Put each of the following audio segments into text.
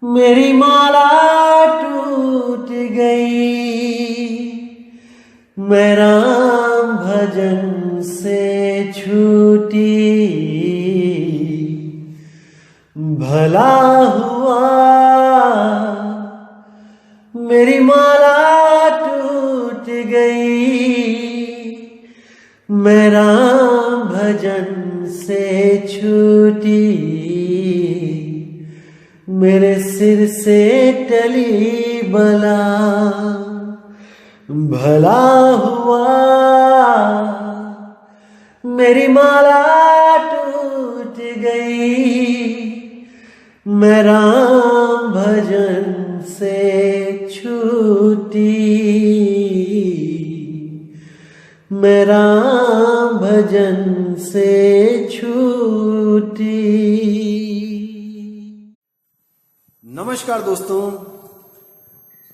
मेरी माला टूट गई, मैं राम भजन से छूटी। भला हुआ मेरी माला टूट गई, मैं राम भजन से छूटी। मेरे सिर से टली बला, भला हुआ मेरी माला टूट गई, मैं राम भजन से छूटी। मैं राम भजन से छूटी। नमस्कार दोस्तों,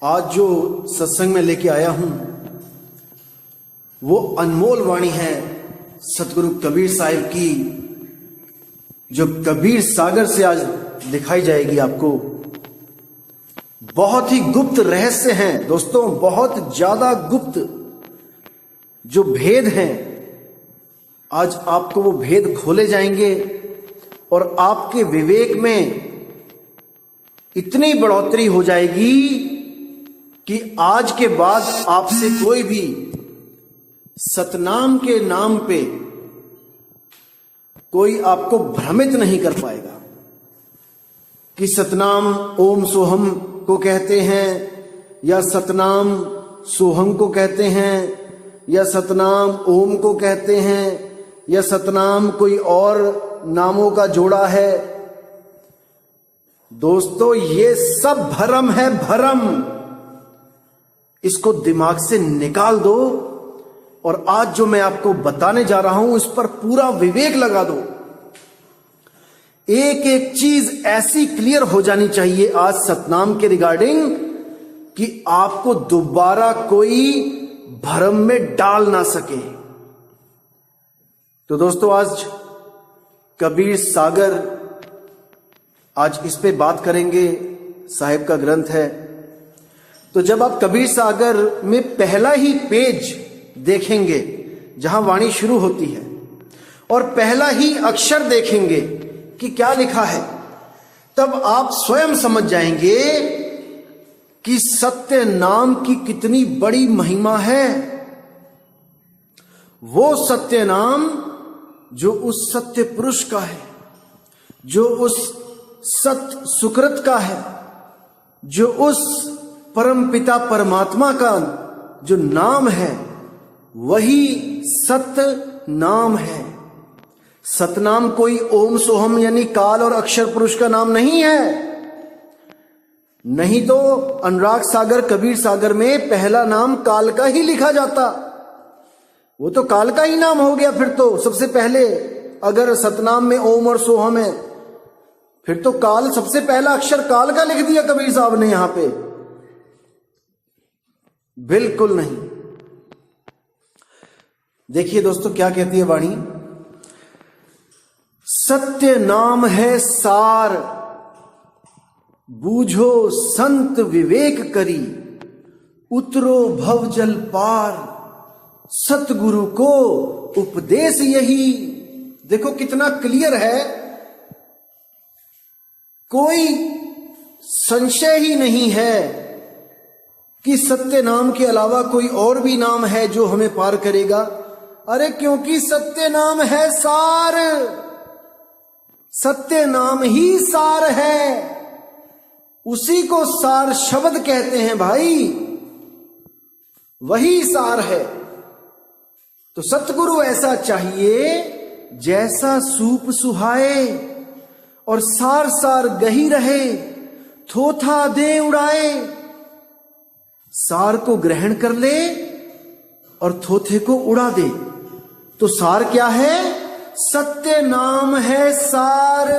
आज जो सत्संग में लेके आया हूं वो अनमोल वाणी है सतगुरु कबीर साहिब की, जो कबीर सागर से आज दिखाई जाएगी आपको। बहुत ही गुप्त रहस्य हैं दोस्तों, बहुत ज्यादा गुप्त जो भेद हैं, आज आपको वो भेद खोले जाएंगे और आपके विवेक में इतनी बढ़ोतरी हो जाएगी कि आज के बाद आपसे कोई भी सतनाम के नाम पे कोई आपको भ्रमित नहीं कर पाएगा कि सतनाम ओम सोहम को कहते हैं या सतनाम सोहम को कहते हैं या सतनाम ओम को कहते हैं या सतनाम कोई और नामों का जोड़ा है। दोस्तों ये सब भरम है, भरम। इसको दिमाग से निकाल दो और आज जो मैं आपको बताने जा रहा हूं इस पर पूरा विवेक लगा दो। एक एक चीज ऐसी क्लियर हो जानी चाहिए आज सतनाम के रिगार्डिंग कि आपको दोबारा कोई भरम में डाल ना सके। तो दोस्तों आज कबीर सागर, आज इस पे बात करेंगे। साहिब का ग्रंथ है, तो जब आप कबीर सागर में पहला ही पेज देखेंगे जहां वाणी शुरू होती है और पहला ही अक्षर देखेंगे कि क्या लिखा है, तब आप स्वयं समझ जाएंगे कि सत्य नाम की कितनी बड़ी महिमा है। वो सत्य नाम जो उस सत्य पुरुष का है, जो उस सत्य सुकृत का है, जो उस परम पिता परमात्मा का जो नाम है वही सत्य नाम है। सतनाम कोई ओम सोहम यानी काल और अक्षर पुरुष का नाम नहीं है। नहीं तो अनुराग सागर कबीर सागर में पहला नाम काल का ही लिखा जाता, वो तो काल का ही नाम हो गया। फिर तो सबसे पहले अगर सतनाम में ओम और सोहम है फिर तो काल, सबसे पहला अक्षर काल का लिख दिया कबीर साहब ने यहां पे। बिल्कुल नहीं। देखिए दोस्तों क्या कहती है वाणी, सत्य नाम है सार, बूझो संत विवेक करी, उतरो भव जल पार, सतगुरु को उपदेश यही। देखो कितना क्लियर है, कोई संशय ही नहीं है कि सत्य नाम के अलावा कोई और भी नाम है जो हमें पार करेगा। अरे क्योंकि सत्य नाम है सार, सत्य नाम ही सार है, उसी को सार शब्द कहते हैं भाई, वही सार है। तो सतगुरु ऐसा चाहिए जैसा सूप सुहाए और सार सार गही रहे, थोथा दे उड़ाए। सार को ग्रहण कर ले और थोथे को उड़ा दे। तो सार क्या है? सत्य नाम है सार।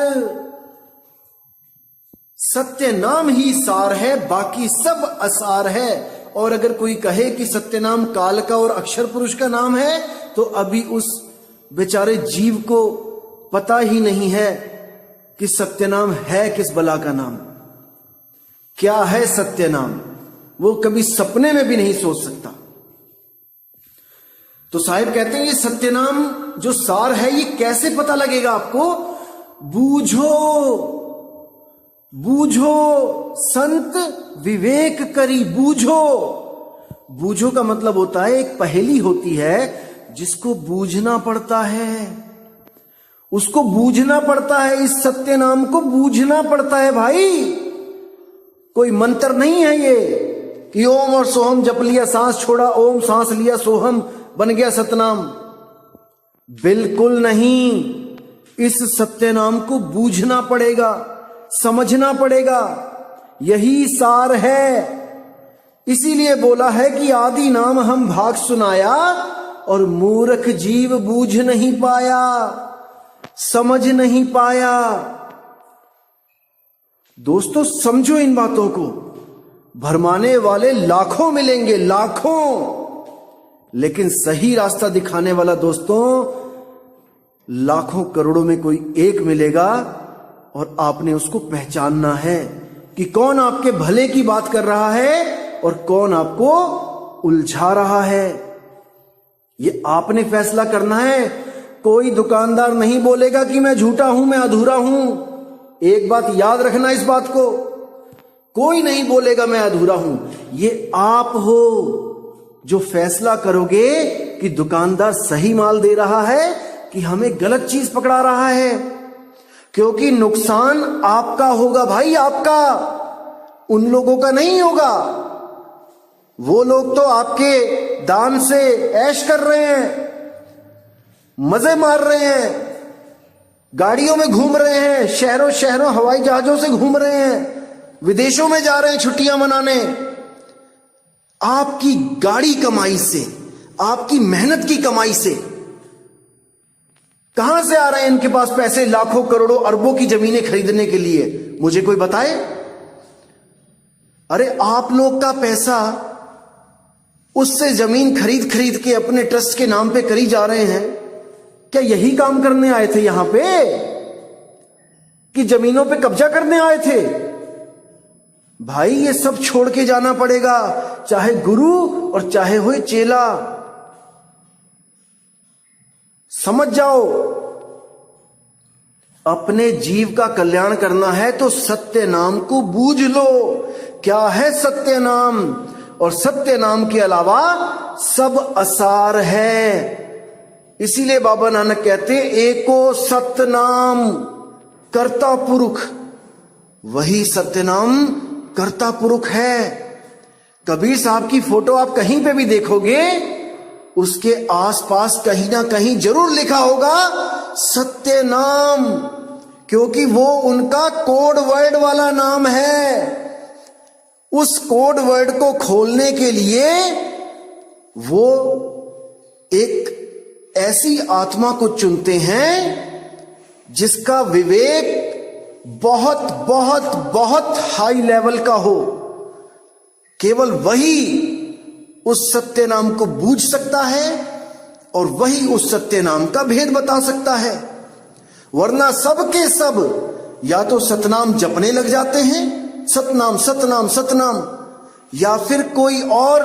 सत्य नाम ही सार है, बाकी सब असार है। और अगर कोई कहे कि सत्य नाम काल का और अक्षर पुरुष का नाम है तो अभी उस बेचारे जीव को पता ही नहीं है कि सत्य नाम है किस बला का नाम, क्या है सत्य नाम, वो कभी सपने में भी नहीं सोच सकता। तो साहिब कहते हैं ये सत्य नाम जो सार है ये कैसे पता लगेगा आपको? बूझो बूझो संत विवेक करी। बूझो, बूझो का मतलब होता है एक पहेली होती है जिसको बूझना पड़ता है, उसको बूझना पड़ता है, इस सत्य नाम को बूझना पड़ता है भाई। कोई मंत्र नहीं है ये कि ओम और सोहम जप लिया, सांस छोड़ा ओम, सांस लिया सोहम, बन गया सतनाम। बिल्कुल नहीं, इस सत्य नाम को बूझना पड़ेगा, समझना पड़ेगा, यही सार है। इसीलिए बोला है कि आदि नाम हम भाग सुनाया और मूर्ख जीव बूझ नहीं पाया, समझ नहीं पाया। दोस्तों समझो इन बातों को, भरमाने वाले लाखों मिलेंगे, लाखों, लेकिन सही रास्ता दिखाने वाला दोस्तों लाखों करोड़ों में कोई एक मिलेगा। और आपने उसको पहचानना है कि कौन आपके भले की बात कर रहा है और कौन आपको उलझा रहा है। ये आपने फैसला करना है। कोई दुकानदार नहीं बोलेगा कि मैं झूठा हूं, मैं अधूरा हूं। एक बात याद रखना, इस बात को कोई नहीं बोलेगा मैं अधूरा हूं। ये आप हो जो फैसला करोगे कि दुकानदार सही माल दे रहा है कि हमें गलत चीज पकड़ा रहा है। क्योंकि नुकसान आपका होगा भाई, आपका, उन लोगों का नहीं होगा। वो लोग तो आपके दान से ऐश कर रहे हैं, मजे मार रहे हैं, गाड़ियों में घूम रहे हैं, शहरों शहरों हवाई जहाजों से घूम रहे हैं, विदेशों में जा रहे हैं छुट्टियां मनाने। आपकी गाड़ी कमाई से, आपकी मेहनत की कमाई से कहां से आ रहे हैं इनके पास पैसे? लाखों करोड़ों अरबों की जमीनें खरीदने के लिए मुझे कोई बताए। अरे आप लोग का पैसा उससे जमीन खरीद खरीद के अपने ट्रस्ट के नाम पे करी जा रहे हैं। क्या यही काम करने आए थे यहां पे कि जमीनों पे कब्जा करने आए थे? भाई ये सब छोड़ के जाना पड़ेगा, चाहे गुरु और चाहे हो चेला। समझ जाओ, अपने जीव का कल्याण करना है तो सत्य नाम को बूझ लो। क्या है सत्य नाम? और सत्य नाम के अलावा सब असार है। इसीलिए बाबा नानक कहते एको सत्य नाम कर्ता पुरुष, वही सत्य नाम कर्ता पुरुष है। कबीर साहब की फोटो आप कहीं पे भी देखोगे, उसके आसपास कहीं ना कहीं जरूर लिखा होगा सत्य नाम, क्योंकि वो उनका कोड वर्ड वाला नाम है। उस कोड वर्ड को खोलने के लिए वो एक ऐसी आत्मा को चुनते हैं जिसका विवेक बहुत बहुत बहुत हाई लेवल का हो। केवल वही उस सत्य नाम को बूझ सकता है और वही उस सत्य नाम का भेद बता सकता है। वरना सब के सब या तो सतनाम जपने लग जाते हैं, सतनाम सतनाम सतनाम, या फिर कोई और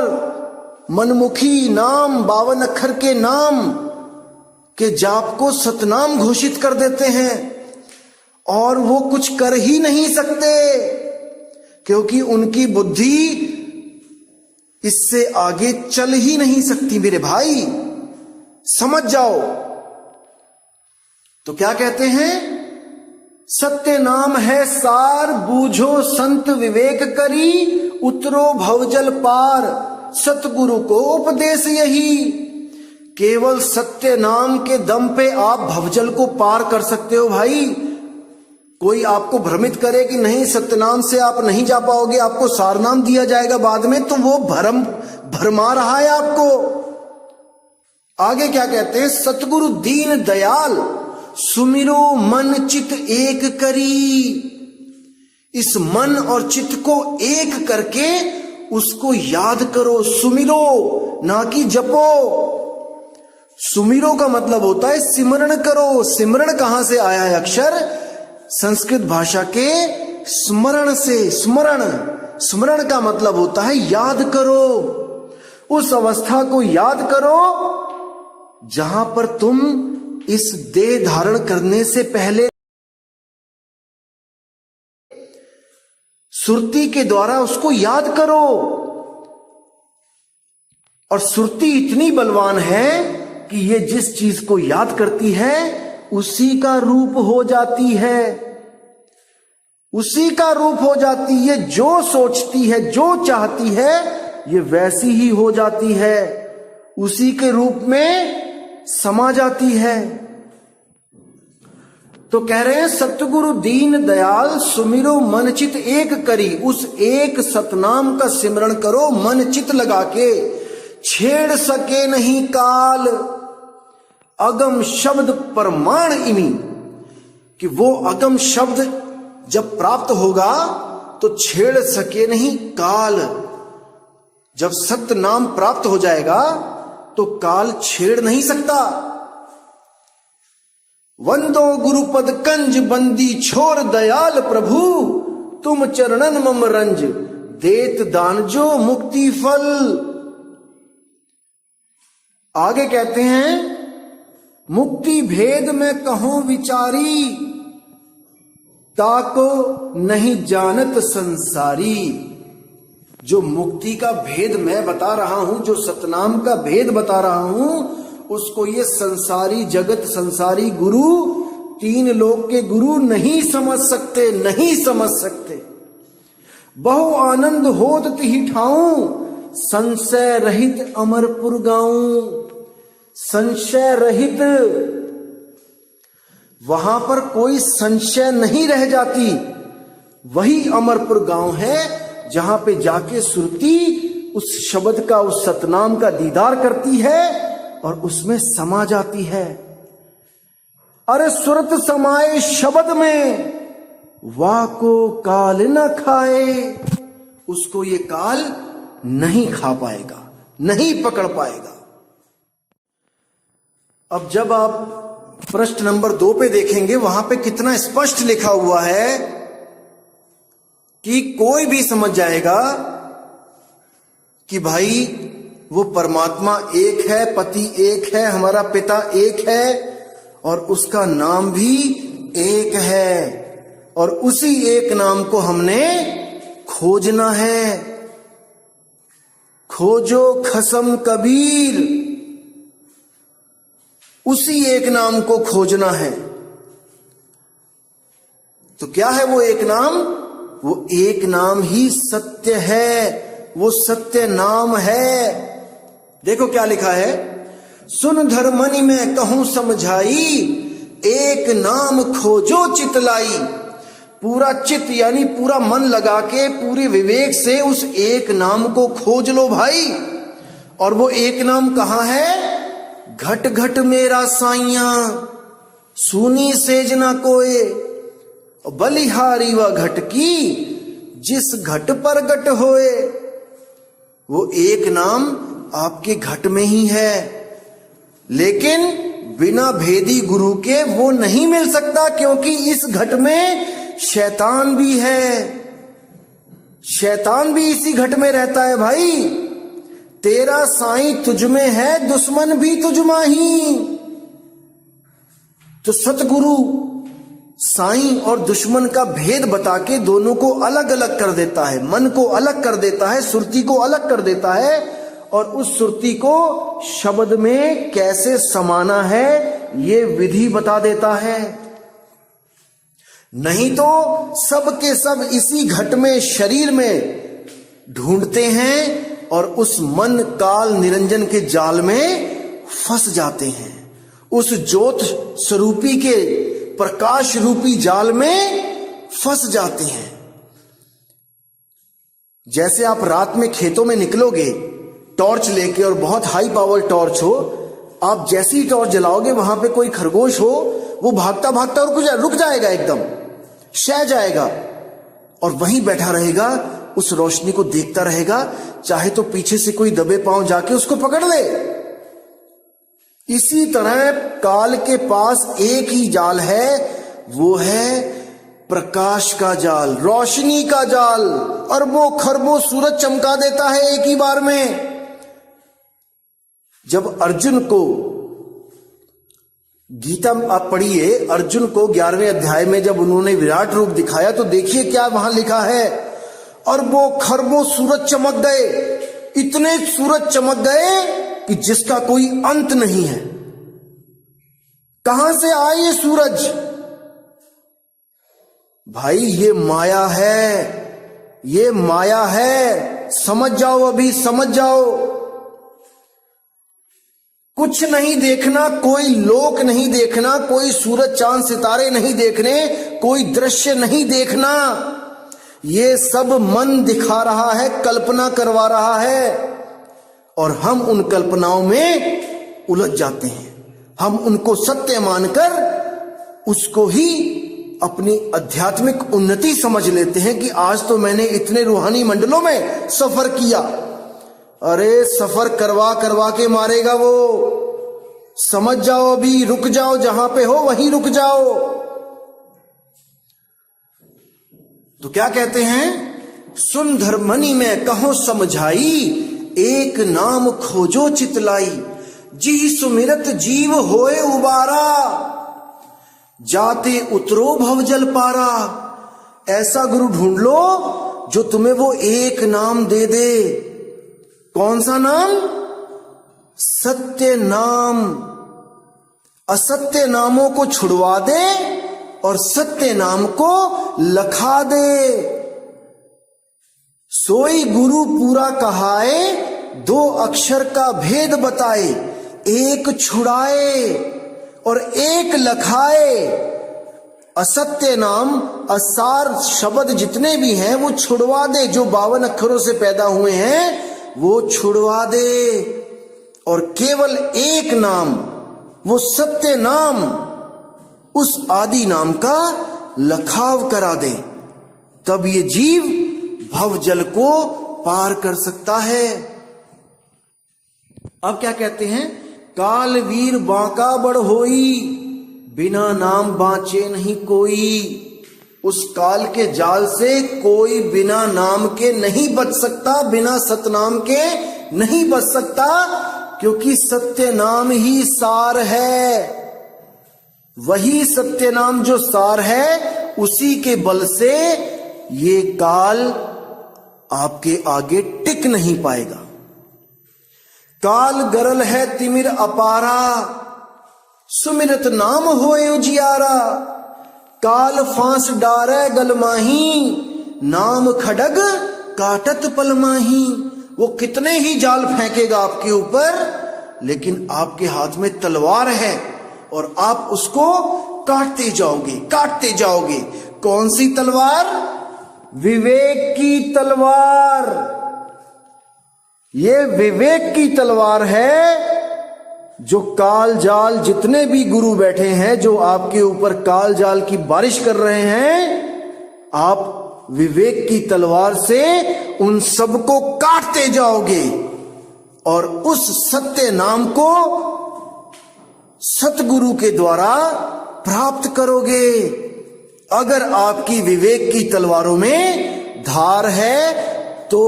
मनमुखी नाम 52 अक्षर के नाम के जाप को सतनाम घोषित कर देते हैं और वो कुछ कर ही नहीं सकते, क्योंकि उनकी बुद्धि इससे आगे चल ही नहीं सकती। मेरे भाई समझ जाओ। तो क्या कहते हैं? सत्य नाम है सार, बूझो संत विवेक करी, उतरो भवजल पार, सतगुरु को उपदेश यही। केवल सत्य नाम के दम पे आप भवजल को पार कर सकते हो भाई। कोई आपको भ्रमित करे कि नहीं सत्यनाम से आप नहीं जा पाओगे, आपको सारनाम दिया जाएगा बाद में, तो वो भरमा रहा है आपको। आगे क्या कहते हैं? सतगुरु दीन दयाल सुमिरो मन चित एक करी। इस मन और चित्त को एक करके उसको याद करो। सुमिरो ना कि जपो। सुमिरो का मतलब होता है सिमरण करो। सिमरण कहां से आया है अक्षर? संस्कृत भाषा के स्मरण से। स्मरण, स्मरण का मतलब होता है याद करो, उस अवस्था को याद करो जहां पर तुम इस देह धारण करने से पहले सुरती के द्वारा उसको याद करो। और सुरती इतनी बलवान है कि ये जिस चीज को याद करती है उसी का रूप हो जाती है, उसी का रूप हो जाती है। जो सोचती है, जो चाहती है, ये वैसी ही हो जाती है, उसी के रूप में समा जाती है। तो कह रहे हैं सतगुरु दीन दयाल सुमिरो मन चित एक करी। उस एक सतनाम का सिमरण करो मन चित लगा के। छेड़ सके नहीं काल अगम शब्द प्रमाण इमी, कि वो अगम शब्द जब प्राप्त होगा तो छेड़ सके नहीं काल। जब सत्य नाम प्राप्त हो जाएगा तो काल छेड़ नहीं सकता। वंदो गुरुपद कंज बंदी छोर दयाल प्रभु, तुम चरणन मम रंज देत दान जो मुक्ति फल। आगे कहते हैं मुक्ति भेद में कहूं विचारी, ताको नहीं जानत संसारी। जो मुक्ति का भेद मैं बता रहा हूं, जो सतनाम का भेद बता रहा हूं, उसको ये संसारी जगत, संसारी गुरु, तीन लोक के गुरु नहीं समझ सकते, नहीं समझ सकते। बहु आनंद होत तिहि ठाऊं, संशय रहित अमरपुर गाऊं। संशय रहित, वहां पर कोई संशय नहीं रह जाती। वही अमरपुर गांव है जहां पे जाके सुरती उस शब्द का, उस सतनाम का दीदार करती है और उसमें समा जाती है। अरे सुरत समाए शब्द में, वाह को काल न खाए। उसको ये काल नहीं खा पाएगा, नहीं पकड़ पाएगा। अब जब आप प्रश्न नंबर 2 पे देखेंगे, वहां पे कितना स्पष्ट लिखा हुआ है कि कोई भी समझ जाएगा कि भाई वो परमात्मा एक है, पति एक है, हमारा पिता एक है और उसका नाम भी एक है और उसी एक नाम को हमने खोजना है। खोजो खसम कबीर, उसी एक नाम को खोजना है। तो क्या है वो एक नाम? वो एक नाम ही सत्य है, वो सत्य नाम है। देखो क्या लिखा है, सुन धर्मनि में कहूं समझाई, एक नाम खोजो चितलाई। पूरा चित यानी पूरा मन लगा के पूरे विवेक से उस एक नाम को खोज लो भाई। और वो एक नाम कहां है? घट घट मेरा साइया, सुनी सेज ना कोए, बलिहारी व घट की, जिस घट पर घट होए। वो एक नाम आपके घट में ही है, लेकिन बिना भेदी गुरु के वो नहीं मिल सकता, क्योंकि इस घट में शैतान भी है। शैतान भी इसी घट में रहता है भाई। तेरा साईं तुझ में है, दुश्मन भी तुझ माही। तो सतगुरु साईं और दुश्मन का भेद बता के दोनों को अलग अलग कर देता है, मन को अलग कर देता है, सुरती को अलग कर देता है और उस सुरती को शब्द में कैसे समाना है ये विधि बता देता है। नहीं तो सब के सब इसी घट में, शरीर में ढूंढते हैं और उस मन काल निरंजन के जाल में फंस जाते हैं। उस ज्योत स्वरूपी के प्रकाश रूपी जाल में फंस जाते हैं। जैसे आप रात में खेतों में निकलोगे टॉर्च लेके और बहुत हाई पावर टॉर्च हो, आप जैसे ही टॉर्च जलाओगे वहां पे कोई खरगोश हो, वो भागता भागता रुक जाएगा, एकदम शह जाएगा और वहीं बैठा रहेगा, उस रोशनी को देखता रहेगा, चाहे तो पीछे से कोई दबे पांव जाके उसको पकड़ ले। इसी तरह काल के पास एक ही जाल है, वो है प्रकाश का जाल, रोशनी का जाल, अरबों खरबों सूरज चमका देता है एक ही बार में। जब अर्जुन को गीता आप पढ़िए, अर्जुन को 11वें अध्याय में जब उन्होंने विराट रूप दिखाया तो देखिए क्या वहां लिखा है, अरबों खरबों सूरज चमक गए, इतने सूरज चमक गए कि जिसका कोई अंत नहीं है। कहां से आए ये सूरज? भाई ये माया है, ये माया है, समझ जाओ, अभी समझ जाओ। कुछ नहीं देखना, कोई लोक नहीं देखना, कोई सूरज चांद सितारे नहीं देखने, कोई दृश्य नहीं देखना। ये सब मन दिखा रहा है, कल्पना करवा रहा है, और हम उन कल्पनाओं में उलझ जाते हैं। हम उनको सत्य मानकर उसको ही अपनी आध्यात्मिक उन्नति समझ लेते हैं कि आज तो मैंने इतने रूहानी मंडलों में सफर किया। अरे सफर करवा करवा के मारेगा वो। समझ जाओ, अभी रुक जाओ, जहां पे हो वहीं रुक जाओ। तो क्या कहते हैं, सुन धर्मनि में कहो समझाई, एक नाम खोजो चितलाई, जी सुमिरत जीव होए उबारा, जाते उतरो भवजल पारा। ऐसा गुरु ढूंढ लो जो तुम्हें वो एक नाम दे दे। कौन सा नाम? सत्य नाम। असत्य नामों को छुड़वा दे और सत्य नाम को लखा दे। सोई गुरु पूरा कहाए, 2 अक्षर का भेद बताए, एक छुड़ाए और एक लखाए। असत्य नाम, असार शब्द जितने भी हैं वो छुड़वा दे, जो 52 अक्षरों से पैदा हुए हैं वो छुड़वा दे, और केवल एक नाम, वो सत्य नाम, उस आदि नाम का लखाव करा दे। तब ये जीव भव जल को पार कर सकता है। अब क्या कहते हैं, काल वीर बांका बड़ होई, बिना नाम बांचे नहीं कोई। उस काल के जाल से कोई बिना नाम के नहीं बच सकता, बिना सतनाम के नहीं बच सकता, क्योंकि सत्य नाम ही सार है। वही सत्य नाम जो सार है, उसी के बल से ये काल आपके आगे टिक नहीं पाएगा। काल गरल है तिमिर अपारा, सुमिरत नाम होए उजियारा। काल फांस डारे गलमाही, नाम खडग काटत पलमाही। वो कितने ही जाल फेंकेगा आपके ऊपर, लेकिन आपके हाथ में तलवार है और आप उसको काटते जाओगे, काटते जाओगे। कौन सी तलवार? विवेक की तलवार। ये विवेक की तलवार है, जो काल जाल, जितने भी गुरु बैठे हैं जो आपके ऊपर काल जाल की बारिश कर रहे हैं, आप विवेक की तलवार से उन सबको काटते जाओगे और उस सत्य नाम को सतगुरु के द्वारा प्राप्त करोगे। अगर आपकी विवेक की तलवारों में धार है तो।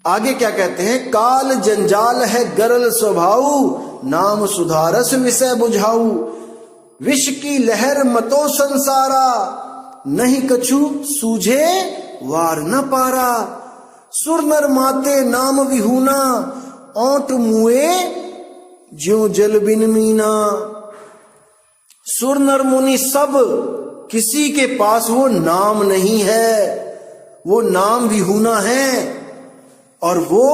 आगे क्या कहते हैं, काल जंजाल है गरल स्वभाव, नाम सुधारस विषय बुझाऊ। विष की लहर मतो संसारा, नहीं कछु सूझे वार न पारा। सुर नर माते नाम विहूना, ओंट मुए ज्यों जल बिन मीना। सुर नर मुनि सब, किसी के पास वो नाम नहीं है, वो नाम विहूना है, और वो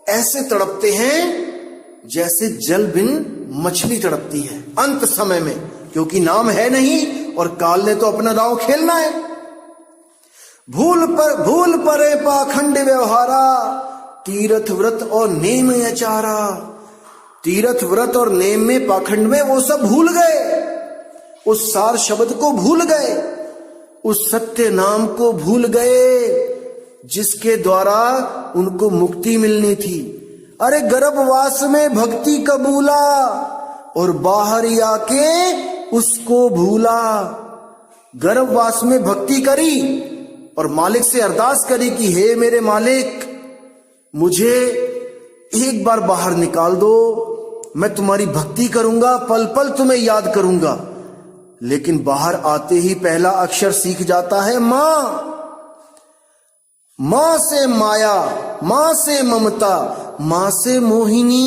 ऐसे तड़पते हैं जैसे जल बिन मछली तड़पती है अंत समय में, क्योंकि नाम है नहीं और काल ने तो अपना दांव खेलना है। भूल परे पाखंड व्यवहारा, तीर्थ व्रत और नेम अचारा। तीर्थ व्रत और नेम में, पाखंड में वो सब भूल गए, उस सार शब्द को भूल गए, उस सत्य नाम को भूल गए जिसके द्वारा उनको मुक्ति मिलनी थी। अरे गर्भवास में भक्ति कबूला और बाहर आके उसको भूला। गर्भवास में भक्ति करी और मालिक से अरदास करी कि हे मेरे मालिक, मुझे एक बार बाहर निकाल दो, मैं तुम्हारी भक्ति करूंगा, पल पल तुम्हें याद करूंगा। लेकिन बाहर आते ही पहला अक्षर सीख जाता है मां। मां से माया, मां से ममता, मां से मोहिनी।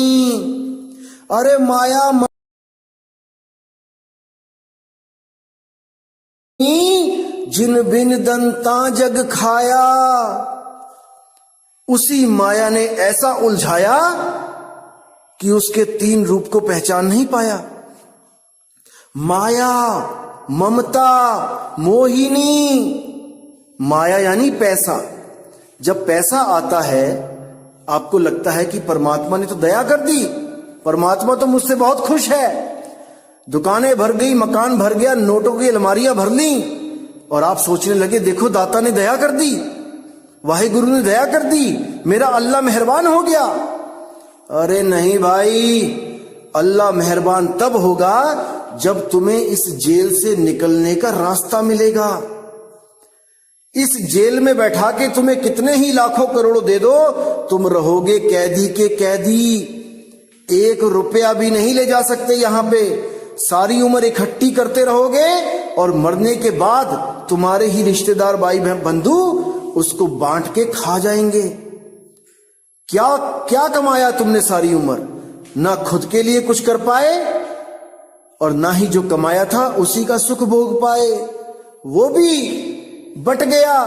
अरे माया जिन बिन दंता जग खाया, उसी माया ने ऐसा उलझाया कि उसके 3 रूप को पहचान नहीं पाया। माया, ममता, मोहिनी। माया यानी पैसा। जब पैसा आता है आपको लगता है कि परमात्मा ने तो दया कर दी, परमात्मा तो मुझसे बहुत खुश है, दुकानें भर गई, मकान भर गया, नोटों की अलमारियां भर ली, और आप सोचने लगे देखो दाता ने दया कर दी, वाहिगुरु ने दया कर दी, मेरा अल्लाह मेहरबान हो गया। अरे नहीं भाई, अल्लाह मेहरबान तब होगा जब तुम्हें इस जेल से निकलने का रास्ता मिलेगा। इस जेल में बैठा के तुम्हें कितने ही लाखों करोड़ों दे दो, तुम रहोगे कैदी के कैदी। 1 रुपया भी नहीं ले जा सकते यहां पे। सारी उम्र इकट्ठी करते रहोगे और मरने के बाद तुम्हारे ही रिश्तेदार, भाई बंधु उसको बांट के खा जाएंगे। क्या क्या कमाया तुमने सारी उम्र? ना खुद के लिए कुछ कर पाए और ना ही जो कमाया था उसी का सुख भोग पाए, वो भी बट गया।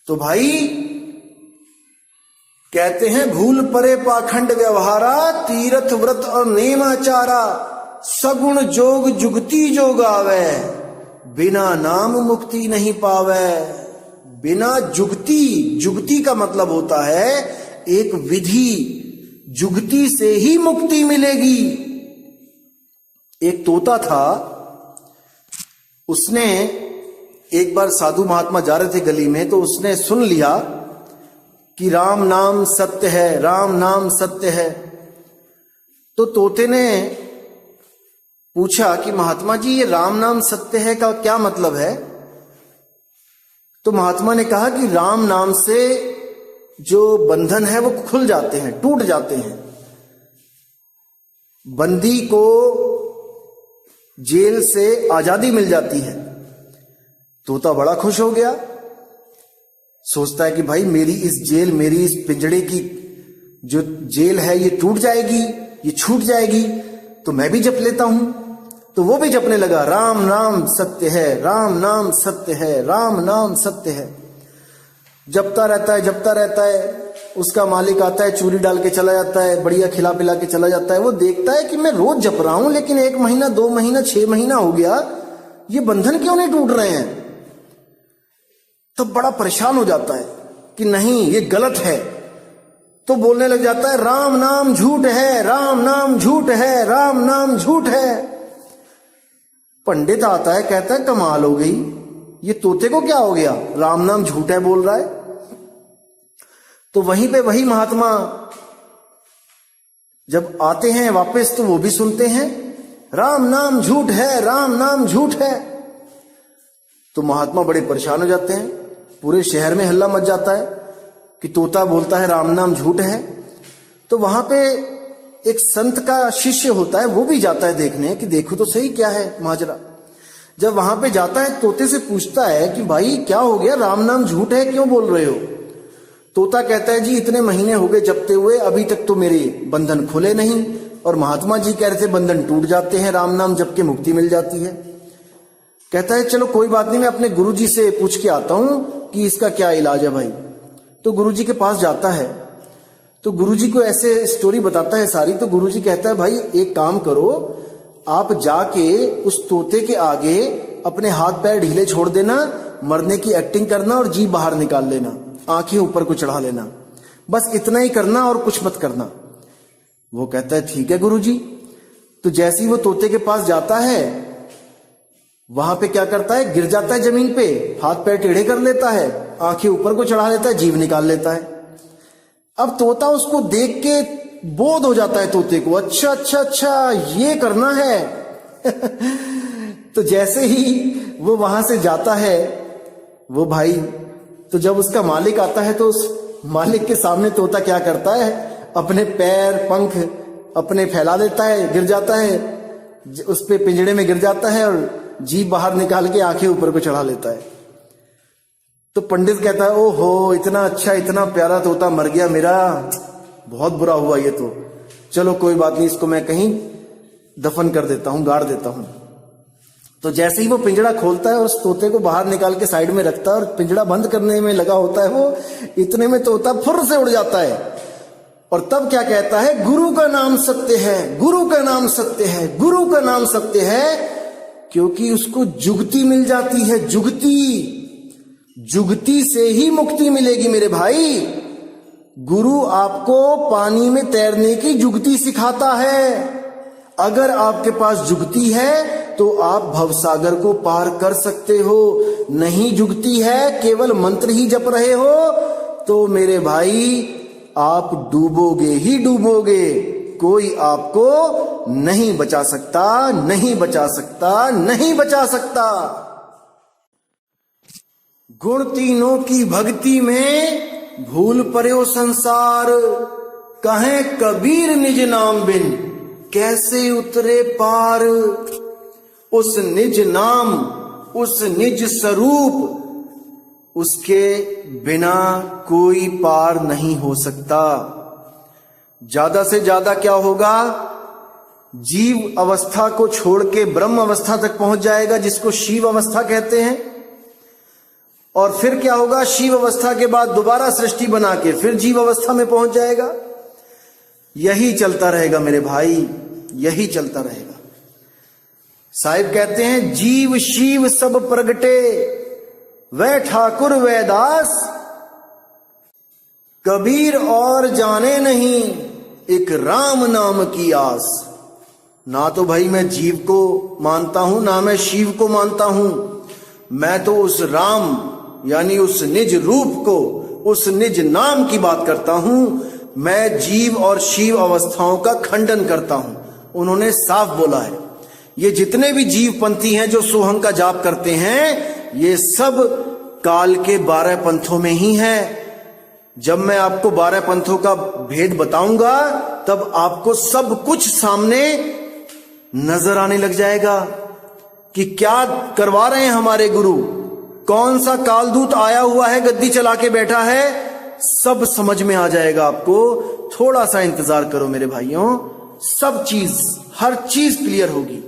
तो भाई कहते हैं भूल परे पाखंड व्यवहारा, तीर्थ व्रत और नेमाचारा, सगुण जोग जुगती जो गावे, बिना नाम मुक्ति नहीं पावे। बिना जुगती, जुगती का मतलब होता है एक विधि, जुगती से ही मुक्ति मिलेगी। एक तोता था, उसने एक बार साधु महात्मा जा रहे थे गली में, तो उसने सुन लिया कि राम नाम सत्य है, राम नाम सत्य है। तो तोते ने पूछा कि महात्मा जी ये राम नाम सत्य है का क्या मतलब है? तो महात्मा ने कहा कि राम नाम से जो बंधन है वो खुल जाते हैं, टूट जाते हैं। बंदी को जेल से आजादी मिल जाती है। तोता बड़ा खुश हो गया, सोचता है कि भाई मेरी इस जेल, मेरी इस पिंजड़े की जो जेल है ये टूट जाएगी, ये छूट जाएगी, तो मैं भी जप लेता हूं। तो वो भी जपने लगा, राम नाम सत्य है, राम नाम सत्य है, राम नाम सत्य है। जपता रहता है, जपता रहता है। उसका मालिक आता है, चूरी डाल के चला जाता है, बढ़िया खिला पिला के चला जाता है। वो देखता है कि मैं रोज जप रहा हूं, लेकिन 1 महीना, 2 महीना, 6 महीना हो गया, ये बंधन क्यों नहीं टूट रहे हैं? तो बड़ा परेशान हो जाता है कि नहीं ये गलत है। तो बोलने लग जाता है राम नाम झूठ है, राम नाम झूठ है, राम नाम झूठ है। पंडित आता है, कहता है कमाल हो गई, ये तोते को क्या हो गया, राम नाम झूठ है बोल रहा है। तो वहीं पे वही महात्मा जब आते हैं वापस, तो वो भी सुनते हैं राम नाम झूठ है, राम नाम झूठ है। तो महात्मा बड़े परेशान हो जाते हैं, पूरे शहर में हल्ला मच जाता है कि तोता बोलता है राम नाम झूठ है। तो वहां पे एक संत का शिष्य होता है, वो भी जाता है देखने कि देखो तो सही क्या है माजरा। जब वहां पे जाता है, तोते से पूछता है कि भाई क्या हो गया, राम नाम झूठ है क्यों बोल रहे हो? तोता कहता है जी इतने महीने हो गए जपते हुए, अभी तक तो मेरे बंधन खुले नहीं, और महात्मा जी कह रहे थे बंधन टूट जाते हैं, राम नाम जप के मुक्ति मिल जाती है। कहता है चलो कोई बात नहीं, मैं अपने गुरुजी से पूछ के आता हूं कि इसका क्या इलाज है भाई। तो गुरुजी के पास जाता है, तो गुरुजी को ऐसे स्टोरी बताता है सारी। तो गुरुजी कहता है भाई एक काम करो, आप जाके उस तोते के आगे अपने हाथ पैर ढीले छोड़ देना, मरने की एक्टिंग करना और जीभ बाहर निकाल लेना, आंखें ऊपर को चढ़ा लेना, बस इतना ही करना और कुछ मत करना। वो कहता है ठीक है गुरुजी। तो जैसे ही वो तोते के पास जाता है, वहां पे क्या करता है, गिर जाता है जमीन पे, हाथ पैर टेढ़े कर लेता है, आंखें ऊपर को चढ़ा लेता है, जीभ निकाल लेता है। अब तोता उसको देख के बोध हो जाता है तोते को, अच्छा अच्छा अच्छा ये करना है, तो जैसे ही वो वहां से जाता है वो भाई, तो जब उसका मालिक आता है तो उस मालिक के सामने तोता क्या करता है, अपने पैर पंख अपने फैला देता है, गिर जाता है, उस पे पिंजड़े में गिर जाता है और जीभ बाहर निकाल के आंखें ऊपर को चढ़ा लेता है। तो पंडित कहता है, ओहो इतना अच्छा इतना प्यारा तोता मर गया मेरा, बहुत बुरा हुआ ये तो, चलो कोई बात नहीं, इसको मैं कहीं दफन कर देता हूं, गाड़ देता हूं। तो जैसे ही वो पिंजड़ा खोलता है और उस तोते को बाहर निकाल के साइड में रखता है और पिंजड़ा बंद करने में लगा होता है, वो इतने में तोता फुर्र से उड़ जाता है। और तब क्या कहता है, गुरु का नाम सत्य है, गुरु का नाम सत्य है, गुरु का नाम सत्य है, क्योंकि उसको जुगती मिल जाती है। जुगती, जुगती से ही मुक्ति मिलेगी मेरे भाई। गुरु आपको पानी में तैरने की जुगती सिखाता है। अगर आपके पास जुगती है तो आप भवसागर को पार कर सकते हो। नहीं जुगती है, केवल मंत्र ही जप रहे हो, तो मेरे भाई आप डूबोगे ही डूबोगे। कोई आपको नहीं बचा सकता, नहीं बचा सकता, नहीं बचा सकता। गुण तीनों की भक्ति में भूल पर्यो संसार, कहे कबीर निज नाम बिन कैसे उतरे पार। उस निज नाम, उस निज स्वरूप, उसके बिना कोई पार नहीं हो सकता। ज्यादा से ज्यादा क्या होगा, जीव अवस्था को छोड़ के ब्रह्म अवस्था तक पहुंच जाएगा, जिसको शिव अवस्था कहते हैं। और फिर क्या होगा, शिव अवस्था के बाद दोबारा सृष्टि बना के फिर जीव अवस्था में पहुंच जाएगा। यही चलता रहेगा मेरे भाई, यही चलता रहेगा। साहिब कहते हैं, जीव शिव सब प्रगटे, वह ठाकुर वह दास, कबीर और जाने नहीं, एक राम नाम की आस। ना तो भाई मैं जीव को मानता हूं, ना मैं शिव को मानता हूं, मैं तो उस राम यानी उस निज रूप को, उस निज नाम की बात करता हूं। मैं जीव और शिव अवस्थाओं का खंडन करता हूं। उन्होंने साफ बोला है, ये जितने भी जीवपंथी हैं जो सोहम का जाप करते हैं, ये सब काल के 12 पंथों में ही हैं। जब मैं आपको 12 पंथों का भेद बताऊंगा, तब आपको सब कुछ सामने नजर आने लग जाएगा कि क्या करवा रहे हैं हमारे गुरु, कौन सा कालदूत आया हुआ है, गद्दी चला के बैठा है, सब समझ में आ जाएगा आपको। थोड़ा सा इंतजार करो मेरे भाइयों, सब चीज, हर चीज क्लियर होगी।